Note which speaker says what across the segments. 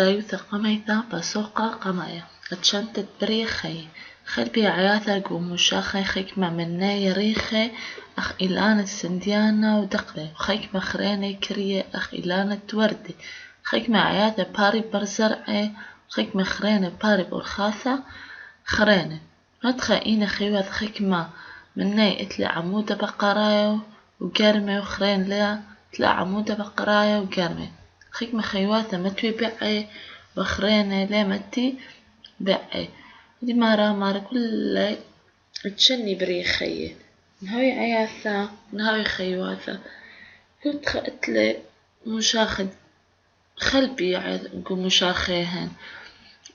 Speaker 1: يوثا قميثا بسوقا قمايا اتشنتت بريخي خلبي عياثا قوموشاخي خيكما مناي ريخي أخ إلانة سنديانا ودقلي خيكما خريني كريه أخ إلانة وردي خيكما عياثا باري برزرعي خيكما خريني باري برخاثة خريني مدخا خيوات خيكما مناي اتلي عمودة بقرايو وقرمي وخرين ليا اتلي عمودة بقرايو وقرمي خيكما خيواثا متوي بعي وخريني لي متي بعي دي مارا كل تشني بريخي نهاي عياثا نهاي خيواثا كنت خقتلي مشاخد خلبي عاد مشاخيهن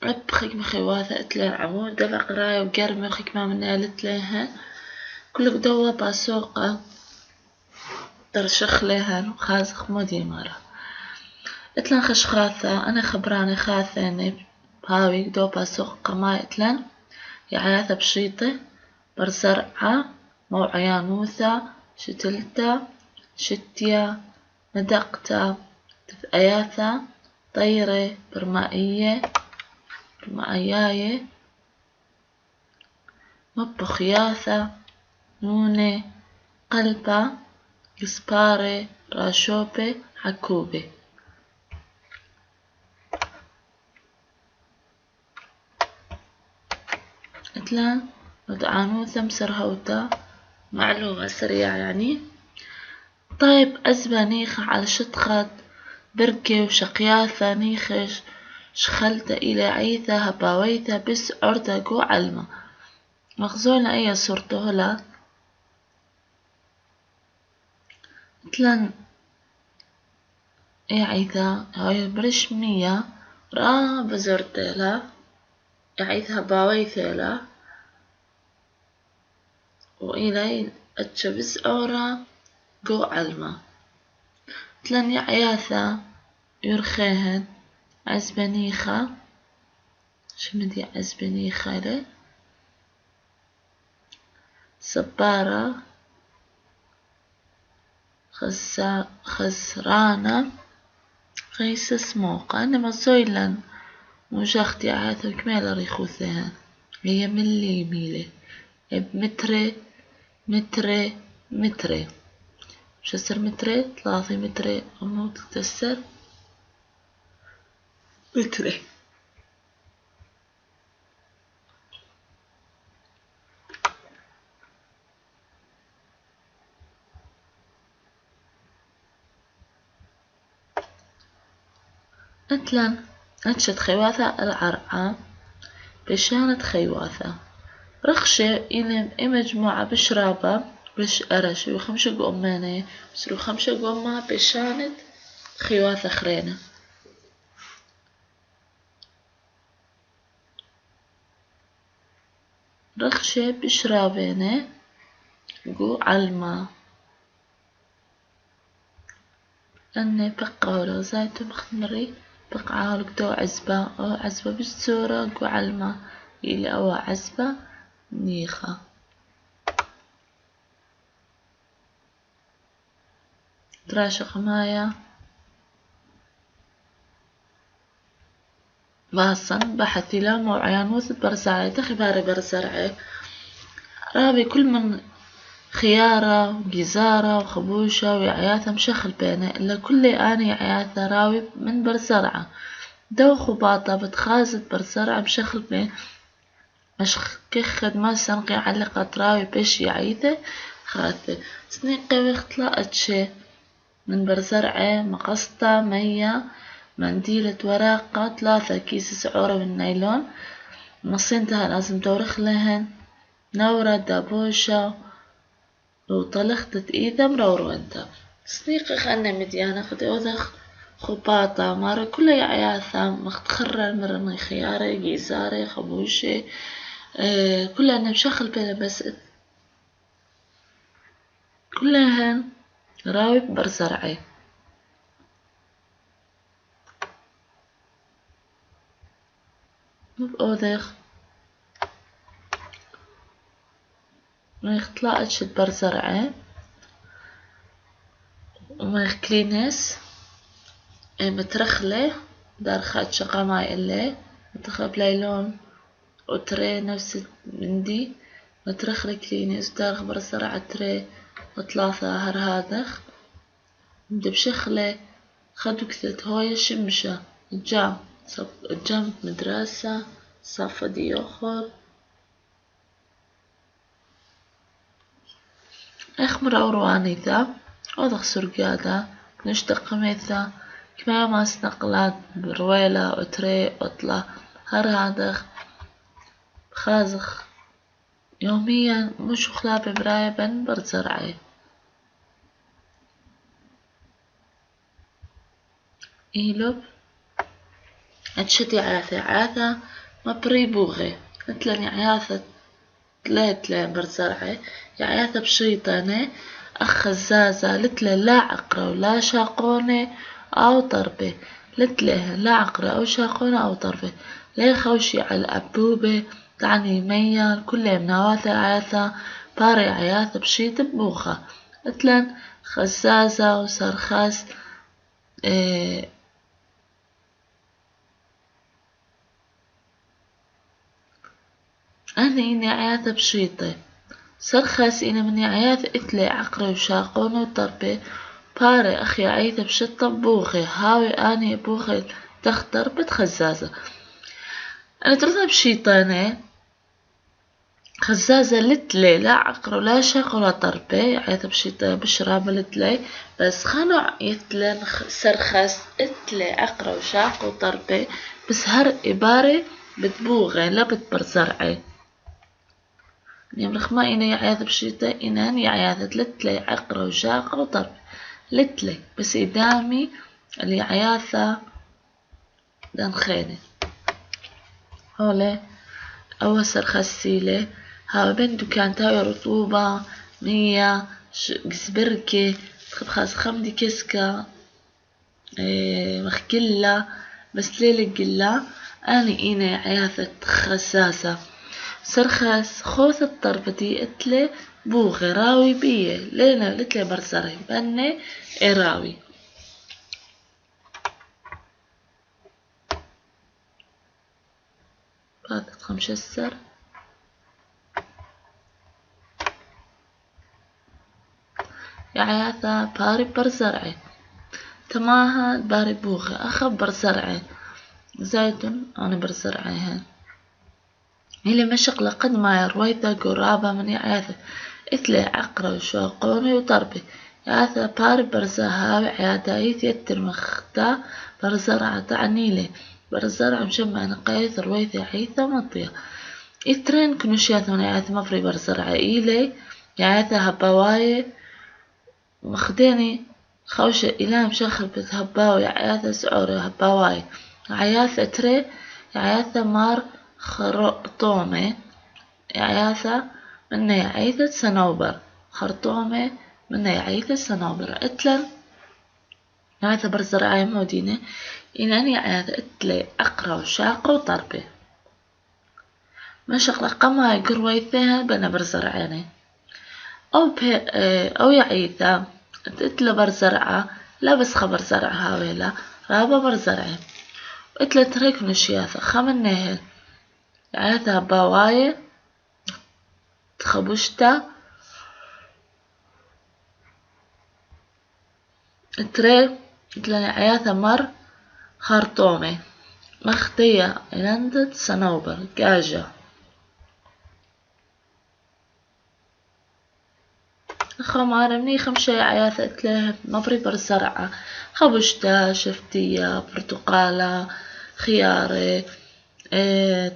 Speaker 1: عب خيكما خيواثا اتلي عمودة بقرايو وقرمي خيكما منالت ليهن كل قدوة باسوقة ترشخ ليهن وخازخ مودي مرة اتلان خشخاثة أنا خبراني خاثيني بهاوي قدوة باسوق قماي اتلان يعياثة بشيطة برزرعة موعيانوثة شتلتا شتيا ندقتا تفأياثة طيرة برمائية برمائياية مبخياثة نونة قلبة قسبارة راشوبة حكوبة اتلان ودعانوثة مسرهوتا معلومة سريعة يعني طيب أزبانيخ على شطخت بركة وشقياثة نيخش شخلت إلى عيثة هباويثة بس عرضة قو علمة مخزونة أي صورته هلا مثلا أي عيثة هاي برشمية راه بزرتلا عيثة هباويثة لا وإلي أتشبس أورا قو علمة مثلا يعياثة يرخيهن عزبنيخة شمدي عزبنيخة لي صبارة خسرانة غيس سموقة أنا مزويلن مجاختي عاثة كميلة ريخوثيهن هي ملي ميلة بمتري متري مش هسر متري 3 متري أمو تكتسر متري مثلا أتشت خيواثة العرعة بشانة خيواثة رخشة إلى مجموعة بشرابة بش أرش وخمسة قومانة بسرو 5 قومة بشانة خيواثة خرينة رخشة بشرابينة قو علمة أني بقى ولو زايتو مخمري بقى عالك دو عزبة أو عزبة بالصورة قو علمة إلي أو عزبة نيخة دراشة قماية باصن بحثي لا موعيان وثب برزعي تخباري برزرعي رابي كل من خيارة وجزارة وخبوشة وعياثة مشخل بينه إلا كل أنا عياثة راوي من برزرعة دو خباطة بتخازت برزرعة مشخل بين مش كخد ما سنقي علقة راوي بيش يعيثة خاثة سنيقي ويختلاقت شي من برزرعة مقصطة مية منديلة ورقة 3 كيس سعورة من نايلون نصينتها لازم تورخ لهن نورة دابوشة وطلختت إيدا مروروانتا سنيقي خلنا مديانة خدي وذخ خباطة مارا كل عياثة مختخرر مرمي خياري جيزاري خبوشي كلها مشخل بينا بس كلهن راوي برزرعي بأوذخ ما يختلاقت شد برزرعي وما يخكلينس مترخلة دار خد شقا ماي إلي نتخب ليلون وتري نفس مندي نترخلك ليني إصدار خبر سرعة تري وثلاثة هر هادخ بشخلة خدو كثت هوية شمشة الجام مدرسة صفة ديوخر اخمر أوروانيتا أوضخ سرقادا نشتق قميثا كما ما سنقلات برويلة وتري أطلع هر هادخ خازخ يوميا مش خلابي براية بن برزرعي إيلوب أتشتي عاثة ما بريبوغي مثلني عياثة تلاتلة برزرعي عياثة بشيطانة أخزازة لتلة لا عقرة ولا شاقونة أو طربة لتلة لا عقرة أو شاقونة أو طربة ليه خوشي على الأبوبة تعني ميال كل منواثة عياثة باري عياثة بشيط ببوخة مثلا خزازة وسرخاس أنا إني عياثة بشيطة سرخس إنا مني عياثة إتلي عقرة وشاقونة وطربة باري أخي عيثة بشطة بوخي هاوي أني بوخي تختر بتخزازة أنا ترضى بشيطانة خزازة لتلي لا عقرة ولا شاقة ولا طربة عيثة بشيطة بشراب لتلي بس خانو يتلن سرخس إتلي عقرة وشاقة وطربة بس هر إبارة بتبوغي لا بتبرزرعي يمرخ ما إنا يعياذ بشيطة إنان يعياذ لتلي عقرة وشاقة وطربة لتلي بس إدامي اللي عياثة دان خيني هولي أوسر خسيلة هاو بين دكان تاوي رطوبة مية جزبركة تخب خاص خمدي كسكة مخكلة بس ليلة قلة أنا إينا عياثة خساسة سرخس خوث الطربتي اتلي بوغي راوي بيه لينا لتلي برزري بني راوي بعد خمشسر يا عياثة باري برزرعي تماها باري بوغي أخب برزرعي زايدن أنا برزرعي هن اللي مشق لقد ما يرويتا قرابة من يعاثة إتلي عقرة وشوقوني وطربي يعاثة باري برزهاوي عيادايت يتر مختا برزرعة تعنيلي برزرعة مشمع نقايث رويثة عيثة مطية إترين كنوشياث من يعاثة مفري برزرعة إيلي يعاثة هباواي مخديني خوشة إلام شخر بتهباوي يعاثة سعوري هباواي عياثة تري يعاثة مار خرطومة يعاثة من يعيثة صنوبر خرطومة من يعيثة صنوبر اتلن يعاثة برزرعي مودينة إنني يعاثة اتلي عقرة وشاقة وطربة مشق لقما يقرويثها بنا برزرعيني أو يعيثة اتلي برزرعة لا بس خبر زرع هاويلا رابا برزرعي اتلي تريك نشياثة خمن نهل يعاثة باواية تخبشتا تري تلاني عياثة مر خرطومي مختية إلندت صنوبر قاجة خمار مني خمشة عياثة تلاه مبري برزرعة خبشتا شفتية برتقالة خيارة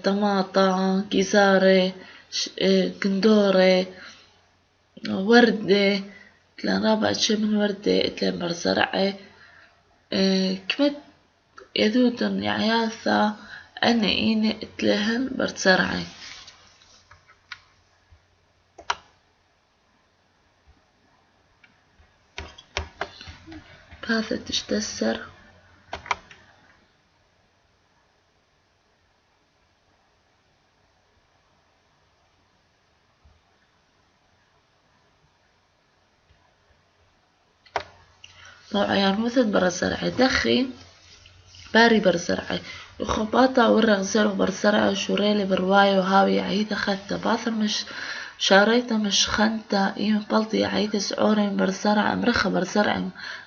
Speaker 1: طماطة جزارة قندورة وردة تلان رابع شي من وردة تلان برزرعة كمت يذودن يعياثة أنا إيني اتلهن برزرعي بهذا تشتسر طبعا يعني مثل برزرعي دخي باري برزرعي وخباطة ورغزلو برزرعي شوريلي برواية وهاوي عيدة خدتا باثا مش شاريتا مش خنتا إيم بلطي عيدة سعورين برزرع مرخة برزرع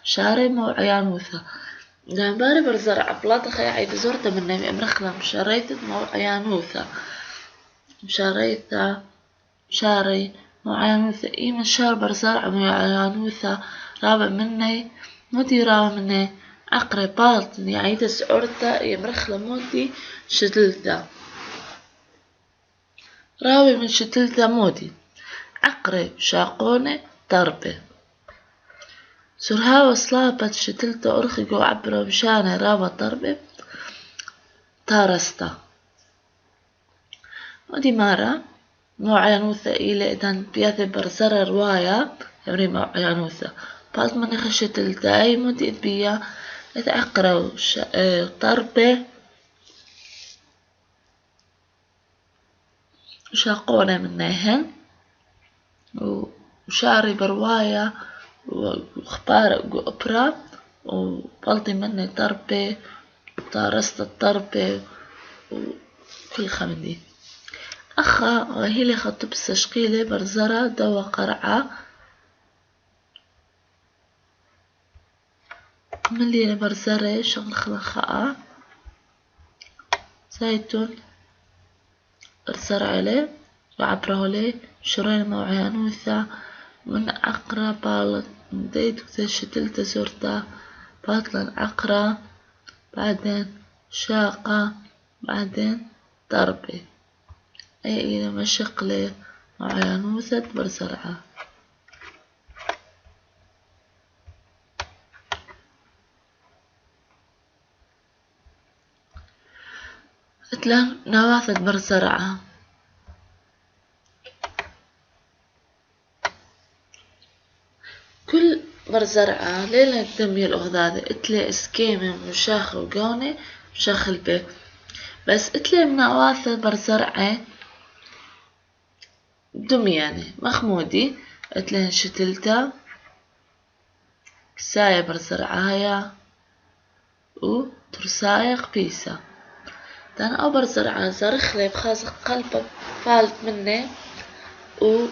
Speaker 1: شاري مو عيانوثا لان باري برزرع بلاطة خي عيدة زورتا مني مرخلة مشاريتا مو عيانوثا مشاريتا شاري مو عيانوثا إيم شار برزرع مو عيانوثا رابع مني مودي رابع مني عقري بالطني عيدة سعورتا يمرخلة مودي شتلتا راوي من شتلتا مودي عقري شاقوني ضربة سرها وصلابت شتلتا أرخي وعبرة مشانة رابا ضربة تارستا ودي مرة مو عيانوثا إلى إذن بياثي برزرة رواية يمري مو عيانوثا بعد ما نخشت التاي مودي بيا اتعقروا ضربة وشاقونة منهن وشعري برواية وخبار وأبرة وبلطي مني ضربة وطارست الضربة وكل خمدي أخا هيلي خطب السشقيلة برزرة دوا قرعة ملي برزرة شغل خلقاء زيتون برزرة عليه وعبره ليه شرين مو عيانوثا من عقرة بالط ديت شتلتا زورتا باطلن عقرة بعدين شاقة بعدين ضربة أي إلى مشقلة مو عيانوثا برزرعة اتلا نواثد برزرعة كل برزرعة ليلة دمي الأغذاذة اتلا اسكيمة مشاخ وقوني مشاخ البيت بس اتلا من نواثد برزرعة دمي يعني مخمودي اتلا شتلتا كساية برزرعايا وترساية قبيسة دان أو برزرعة زرخلي بخازق قلبه فالت مني و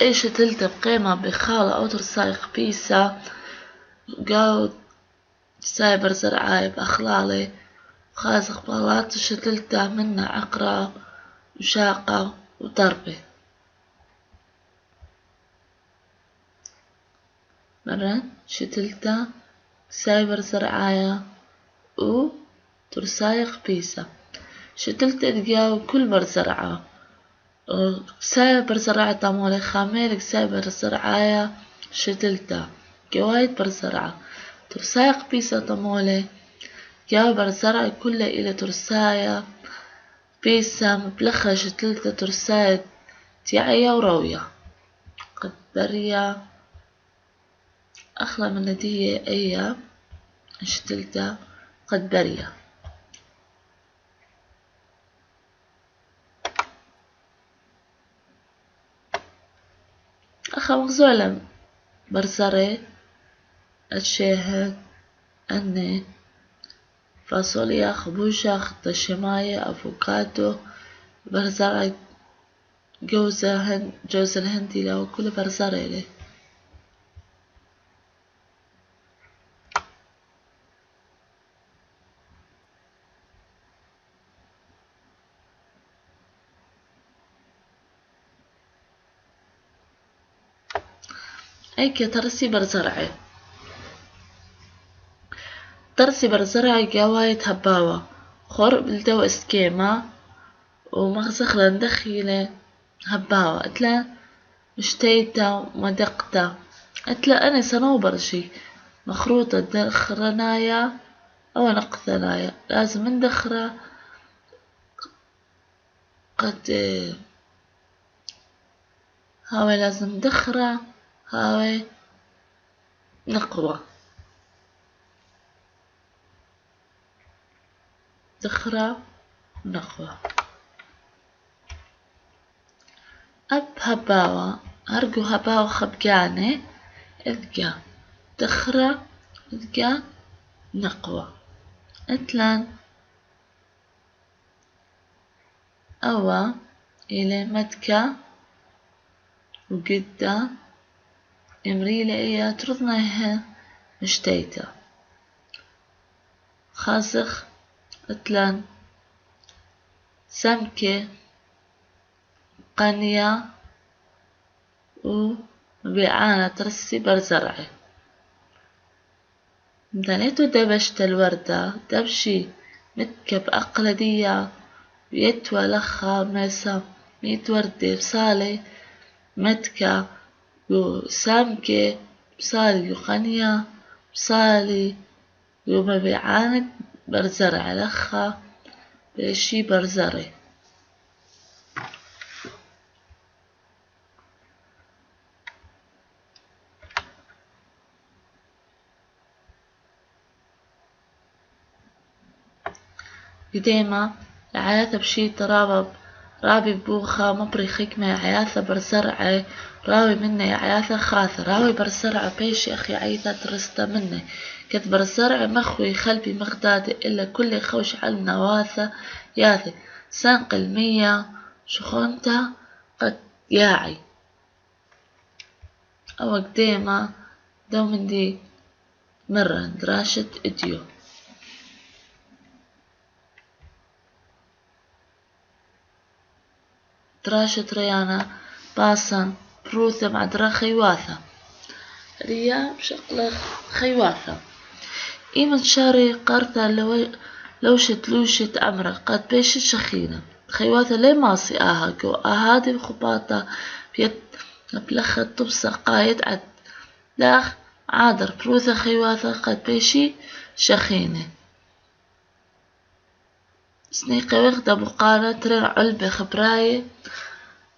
Speaker 1: إيش تلتا بقيمة بخالة أو ترساي خبيسة قاود ساي برزرعاي بأخلالي خازق بغلات شتلتا منا عقرة وشاقة وضربة مرة شتلتا ساي برزرعايا و ترساي خبيسة شتلتا تقاو كل برزرعة ساي برزرعة طمولي خاميلك ساي برزرعايا شتلتا قوايد برزرعة ترساي قبيسة طمولي قاو برزرعة كلها إلى ترسايا بيسة مبلخة شتلتا ترسايا تيعية وروية قد برية أخلى من ندية أيا شتلتا قد برية أخا مغزولة برزرة أتشاهد أني فاصوليا خبوشة خطة شماية أفوكادو برزرة جوز الهندي لو كل برزرة لي أيك ترسي برزرعي ترسي برزرعي قوايد هباوة خور بلدو اسكيما ومغزخ لندخيلة هباوة اتلا مشتيتا ومدقتا اتلا أنا صنوبر شي مخروطة دخرنايا أو نقثنايا لازم ندخرة قد هاوي لازم ندخرة هاوي نقوى دخرة نقوى أب هباوة هرقو هباوة خبقاني إذقا دخرة إذقا نقوى اتلان أوا إلى متكا وقدا إمريلة إيا ترضناها مشتيتا خاسخ اتلان سمكة قنية وبيعانة ترسي برزرعي مدانيتو دبشت الوردة دبشي متكب أقلدية بيتوى لخا مسا ميت وردة بصالي متكا يو سامكة بصالي يو قنية بصالي يو مبيعانة برزرع لخا بشي برزري قديمة عياثة بشي رابي بوخة مبري خكمة عياثة برزرعي راوي مني عياثة خاثة راوي برزرعة بيشي أخي عيثة ترستا مني كت برزرعي مخوي خلبي مغدادي إلا كل خوش على النواثة ياثي سنقل مية شخونتا قد ياعي أو قديمة دو من دي مرة دراشة إديو دراشة ريانا باسن بروثة مع درا خيواثة ريا بشقلة خيواثة إيمن شاري قارثة لوشت لوشت أمرة قد بيشت شخينة خيواثة لي ماسي آهاكو آهادي بخباطة بيت بلخة طبسة قايد عد لاخ عادر بروثة خيواثة قد بيشي شخينة سنيقة وغدا بقالة ترين علبة خبراية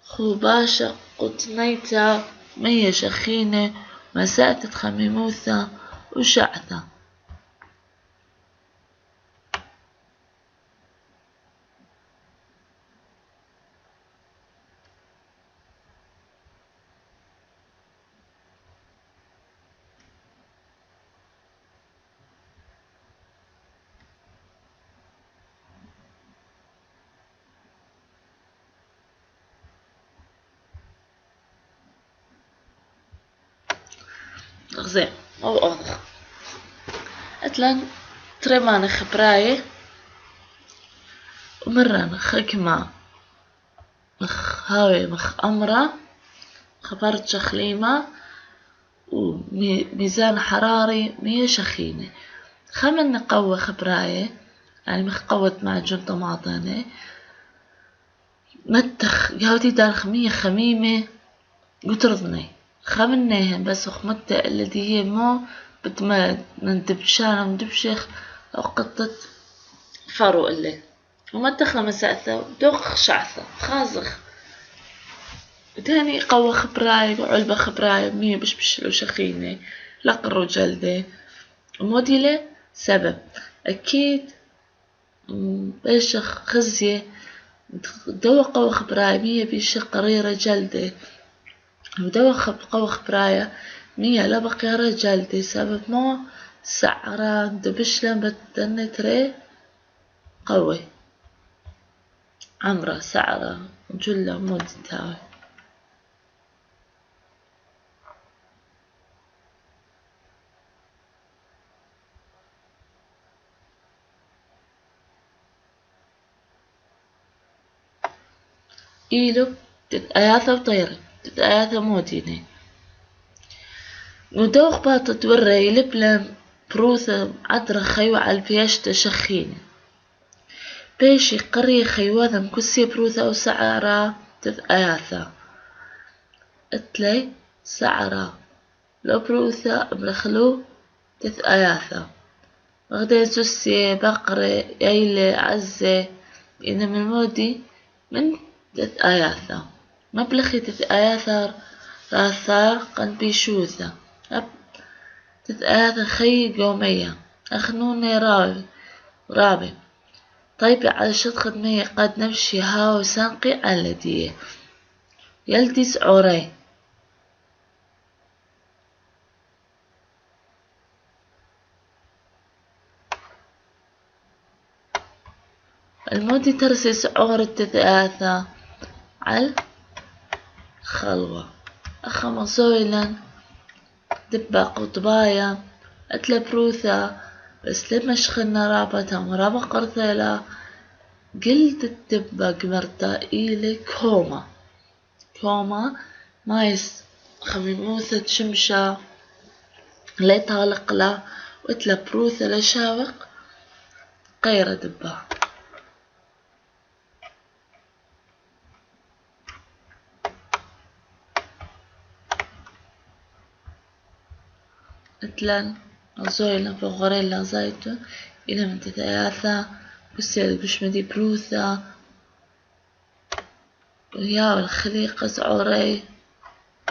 Speaker 1: خوباشة قطنيتا مية شخينة مساتة خميموثة وشعثة غزي أو أوضخ أتلان تريمان خبراية ومران خكمة هاوي مخ أمرة خبرت شخليمة وميزان حراري مية شخينة خمن نقوى خبراية يعني مخقوت معجون طماطانة متخ جاوتي دار خمية خميمة وترضني خمناهم بس وخمتة الذي هي مو بتمد من دبشانة من دبشخ أو قطة فرو اللي ومتخ مساثة ودوخ شعثة خازخ تاني قوة خبراي وعلبة خبراي مية بش لو شخينة لقرو جلدة وموديلة سبب أكيد بيشخ خزية دوا قوة خبراي مية بيش قريرة جلدة ودوا قوة خبراية مية لبقى رجلتي سبب مو سعرة دبشلن بدن تري قوي عمرة سعرة جلة مود تاوي إيلو تتأياثة وطيرة تتأياثة موديني ودوخ باطة توري لبلم بروثة عدرة خيوة على البياشة شخينة بيشي قرية خيوة مكسية بروثة أو سعرة تتأياثة اتلي سعرة لو بروثة ملخلو تتأياثة غدين سوسية بقرة يايلة عزة إنما المودي من تتأياثة مبلخي تتأياثر راثار قد بيشوثة تتآثر خي يومية أخنوني رابي طيبي على شط خدمية قد نمشي هاو سانقي على ديه يلتس عوري المودي ترسي سعور التثاثة على الخلوة أخا مصويلا دبا قطبايا أتلا بروثا بس لما شخنا رابطة مرابا قرثيلا قلت الدبا قمرتا إيلي كوما مايس خميموثة شمشة لي طالق لا وتلا بروثة لشاوق قيرة دبا اتلان أزويلا فغوريلا زايتو إلى من تثاثا بسيل قشمدي بروثة ويا الخليقة زعوري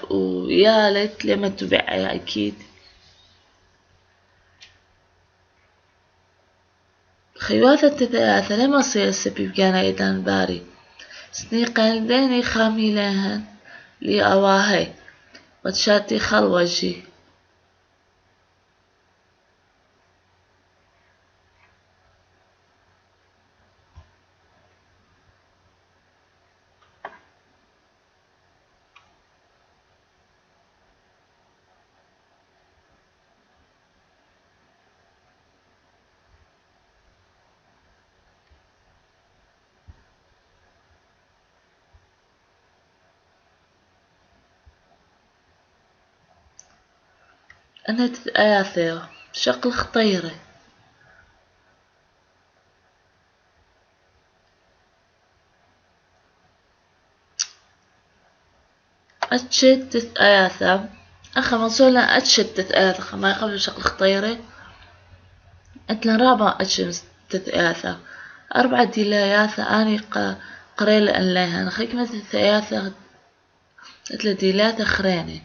Speaker 1: ويا ليت لما تبيعي أكيد خيواثة التثاثة لما صير السبيب كان إيدان باري سنيقان ديني خامي لهن لي أواهي وتشاتي خلوجي أنا تتآثر شقل خطيرة أتشت تتآثر أخا منصولا أتشت تتآثر خما يقبل شقل خطيرة أتلا رابع أتشمس تتآثر 4 ديلاياثة أني قريل أن لها خيك مثل ثلاثة أتلا ديلاثة خريني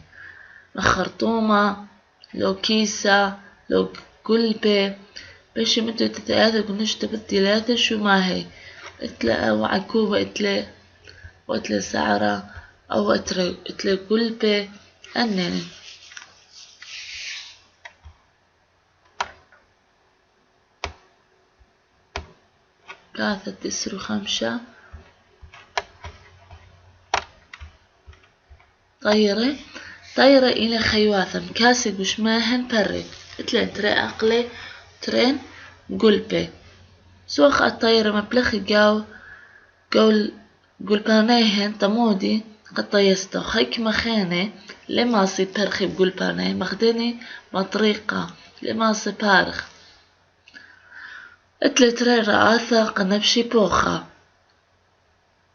Speaker 1: مخرطومة لو كيسة لو قلبة باش مدو تتآثر قنوش تبديلاثة شو ما هي اتلا وعكوبة اتلا سعرة أو اتلا قلبة أنني ثلاثة 9 و5 طيرة إلى خيواثة مكاسق وشماهن بري اتلين تري أقلي ترين قلبي سوخ الطيرة مبلخي قول قلبانيهن تمودي قد طيستو خيك مخيني لما صي برخي بقلباني مخدني مطريقة لما صي بارخ اتلي تري رعاثة قنبشي بوخة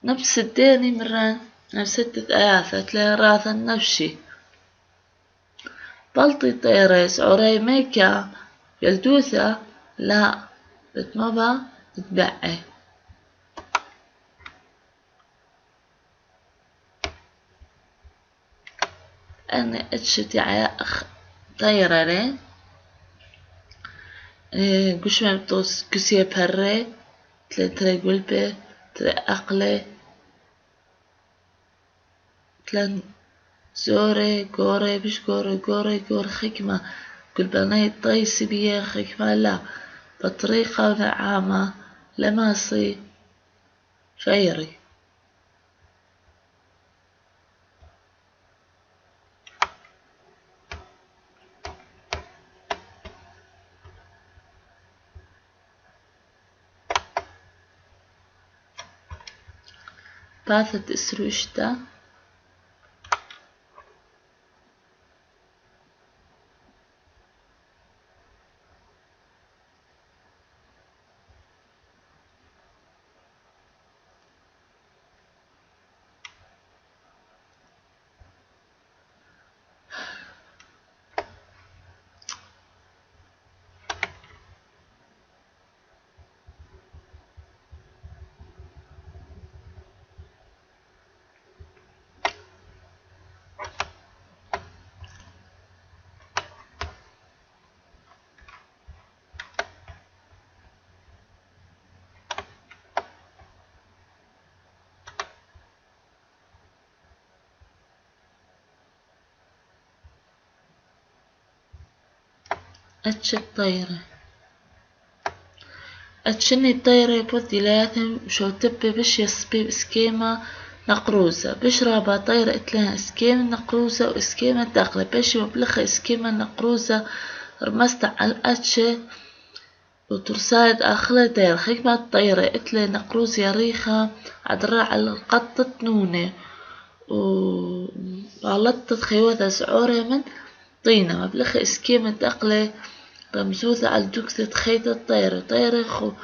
Speaker 1: نفس الديني مران نفس 6 آياثة اتلي راثة نفشي بلطي طيري سعوري ميكا يلدوثة لا بتمبا تتبعي أنا اتشتي عياء طيرة لي قش ما بتوس كسيه بري تري قلبي تري أقلي تلان زوري قوري بش قوري خكمة قلباني طيسي بيه خكمة لا بطريقة ونعامة لماسي فيري باثت اسروشتا اتش الطيرة اتشني الطيرة بودي لاثم شو تبي بش يصبي اسكيما نقروزة بش رابا طيرة اتلها اسكيما نقروزة واسكيما داخلة بش مبلخة اسكيما نقروزة رمست على الاتشة وترسايد آخلة داير خيك ما الطيرة اتلي نقروز يريخة عدرا على القطة نونة وغلطت خيوثة سعورة من طينة مبلخة اسكيما داخلة رمزوزة على دوكسة خيط الطيرة طيرة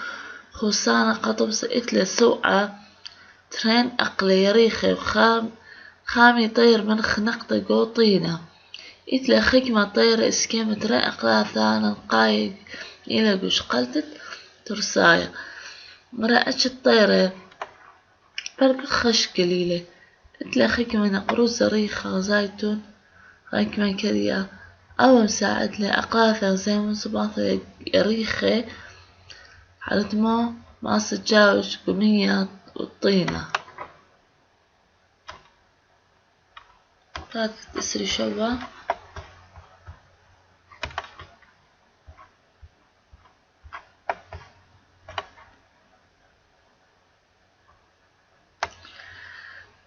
Speaker 1: خوصانة قطبس اتلي سوقة ترين أقلي يريخي خامي طير من خنقطة جو طينة إتلا خكمة طير إسكيمة ترين أقلا ثانا قايق إلى قش قلتت ترسايا مرأتش الطيرة برق خش قليلة إتلا خكمة نقروز زريخة زايتون خكمة كريا أو مساعد لي أقلاثة زي من صباطة يريخة على دمو ما تتجاوز قمية والطينة هات تسري شوى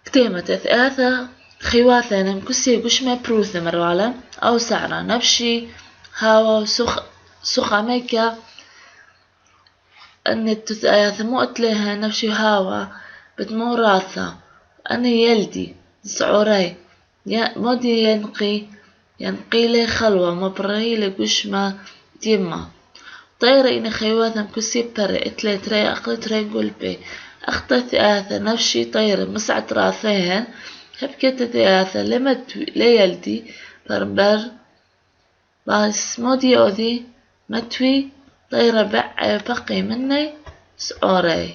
Speaker 1: كتيمة ثلاثة خيواثة نمكسي قشمة بروثة مروالة أو سعرة نفشي هوا سخة ميكا أن ثموت لها نفشي هوا بتمو راثة أنا يلدي سعوري مودي ينقي لي خلوة مبري لقشمة ديما طيرة إني خيواثة مكسي بري اتلي تري أقل تري قلبي أخطى ثلاثة نفشي طيرة مسعة راسين هبكت ثلاثة ليلدي بربر بس مودي أودي متوي طيرة بقي مني سعوري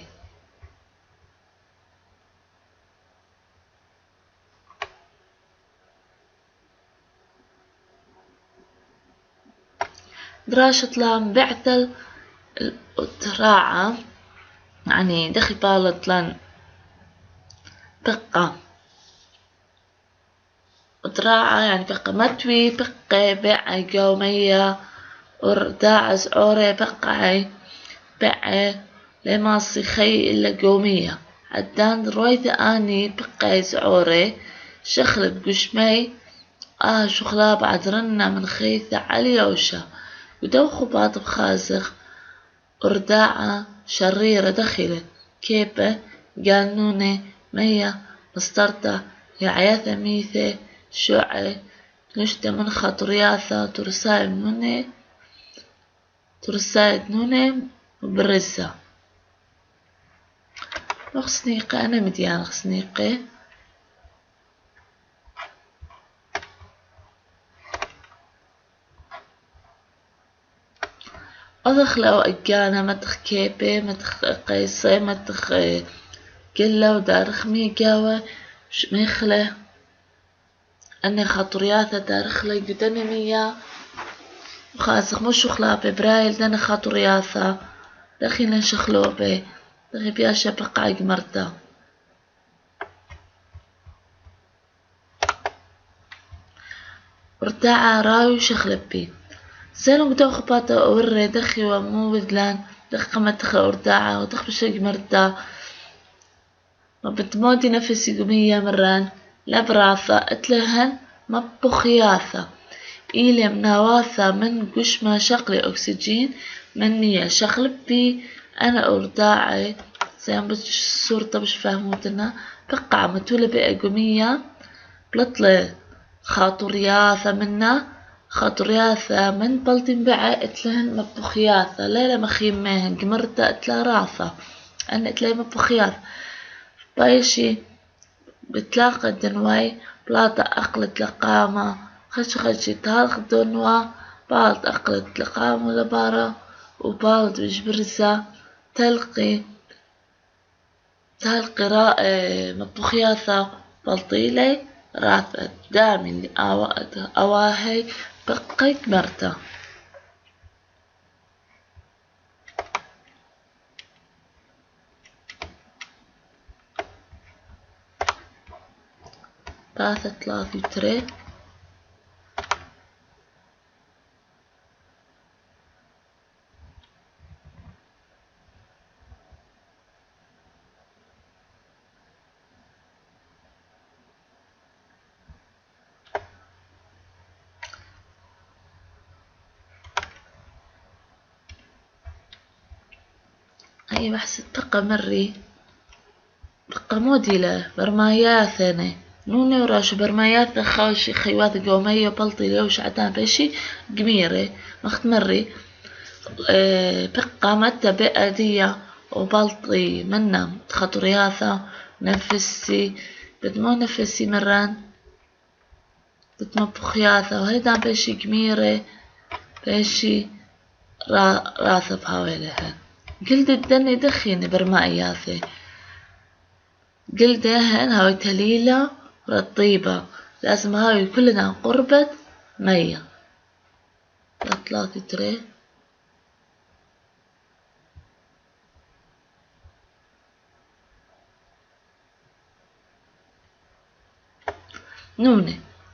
Speaker 1: دراشة لام بعتل التراعة يعني دخي بالت لان بقى وتراعى يعني بقى متوي بقى بقى قومية ورداعة زعورة بقى لما صيخي إلا قومية عدان رويدة آني بقى زعورة شخل بقشمي شخلا بعد رنة من خيثة عليوشة ودوخو بعض بخازخ ورداعة شريرة دخلت كيبة قانونة مية مسطرتة يعياثة ميثة شعي نشتة من خطرياثة ترسايد نونة وبرزة خصنيقة أنا مديان خصنيقة أضخ لو أجانا متخ كيبة متخ قيصة متخ قلة ودارخمي قاوة ميخلة أني خاطرياثة دارخلة قدني مية وخاسخ مش خلابة برايل دانا خاطرياثة دخينا شخلوبة دخي بياشا بقى مرتا ورتاعة رايو شخلبي زينو بدو خباطة أوري دخي ومو بدلان دخي قمت دخل ورداعة ودخ بشق مرتا ما بتمودي نفسي قمية مران لا براثة اتلهن ما بخياثة إيلي مناواثة من قشمة شقلي أكسجين منية شخلب بي أنا أرداعي زي ما صورته مش فاهموتنا بقع متولة بقى قمية بلطلة خاطرياثة منا خاطرياثة من بلطين بقى اتلهن مبخياثة ليلة مخيم ماهن قمرتا اتلا راثة أنا اتلا مبخياثة بايشي بتلاقى الدنواي بلاطة أقلت لقامة خشي تالخ دنوا بالت أقلت لقامة لبارة وبالت بجبرزة تلقي مطبخياثة بلطيلي راثة دامي اللي أواهي بقيت مرتا باثة ثلاثة تري هاي بحسد بقى مري بقى موديلة برماياثنة نوني وراشو برماياث خوشي خيوات قومية بلطي ليوش عدان بشي قميرة مختمري بقى متى بقى ديا وبلطي منا خطرياثة نفسي بدمو نفسي مران بدمو بخياثة وهيدا بشي قميرة بشي راثة بهاويلهن قلت الدني دخيني برمائياثي قلت هن هاوي تليلة رطيبة لازم هاوي كلنا قربة مية ثلاثة تري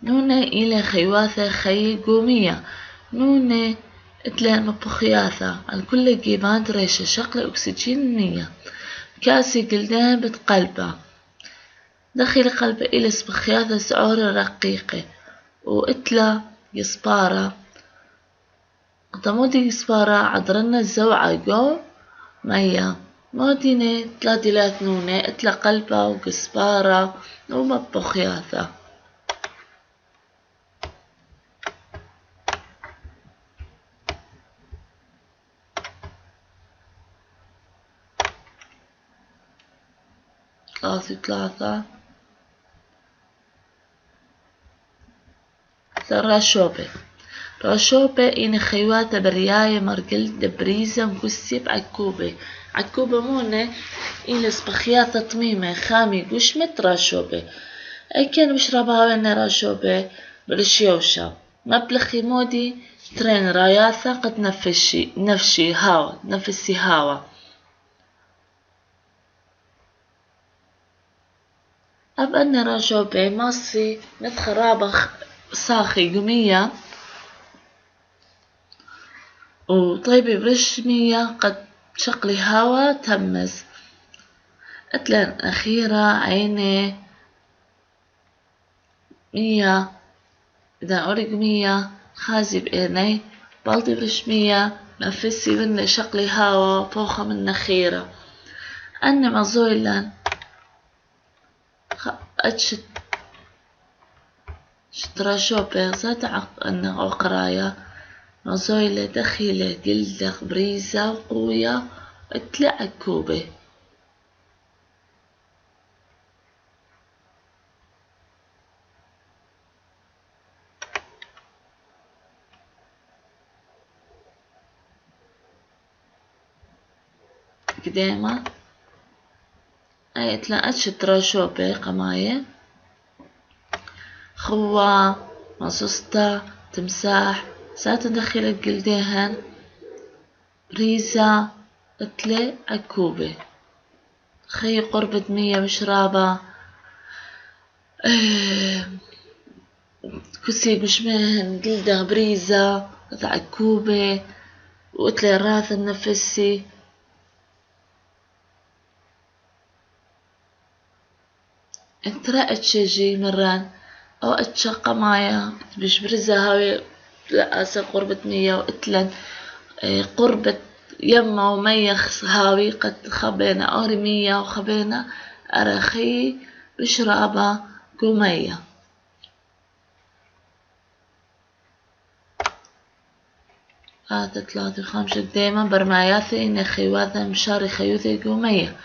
Speaker 1: نونة إلى خيواثة خي قومية نونة اتلان مبخياثة على كل جيبان ريشة شقلة أكسجين مية كاسي قلدان بتقلبه دخل قلبه إلى سبخياثة سعور رقيقة وإتلا يسبارة قطمودي يسبارة عدرنا الزوعة جو مية مودينة تلاتيلات نونة إتلا قلبه وقسبارة ومبخياثة ثلاثة راشوبة إن خيواتة برياية مرقل دبريزة مكسيب عكوبة مونة إن سبخياثة طميمة خامي قشمت راشوبة كان بشربها وين راشوبة برشيوشة مبلخي مودي ترين راياثة قد نفسي هاوا أب أن راشوبة ماصي نتخرابة صاخي قمية وطيبي برشمية قد شقلي هوا تمز أتلان أخيرة عيني مية إذا أوريق مية خازي بإيني بالطي برشمية نفسي من شقلي هوا فوخة من نخيرة أنا مزويلان أتشت شتراشوبة زاد أنه وقرايا مزويلة دخيلة جلدة بريزة وقوية اتلع كوبة قديمة أي اتلع شتراشوبة قماية خوا مصوصة تمساح ساعات ندخل الجلديهن بريزة اتلي عكوبة خي قربة مية بشرابة كسي بشمهن جلدة بريزة عكوبة واتلي الراث النفسي انترا اتشجي مران أو أتشقى مايا بش برزة هاوي لأسا قربة مية وإتلن قربة يما ومية هاوي قد خبينا أوري مية وخبينا أرخي بشرابة قومية هذا 3 5 دايما برماياثي إن خيواثة مشاري خيوثي قومية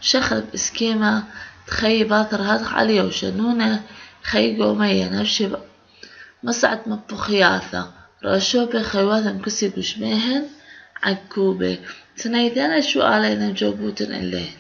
Speaker 1: شخل بإسكيمة تخي باثر هاد عليه وشنونة خي قومية نفشي مسعت مبخياثة راشوبة خيواثة مكسي بشميهن عكوبة تنيدانا شو علينا جوبوتن الليل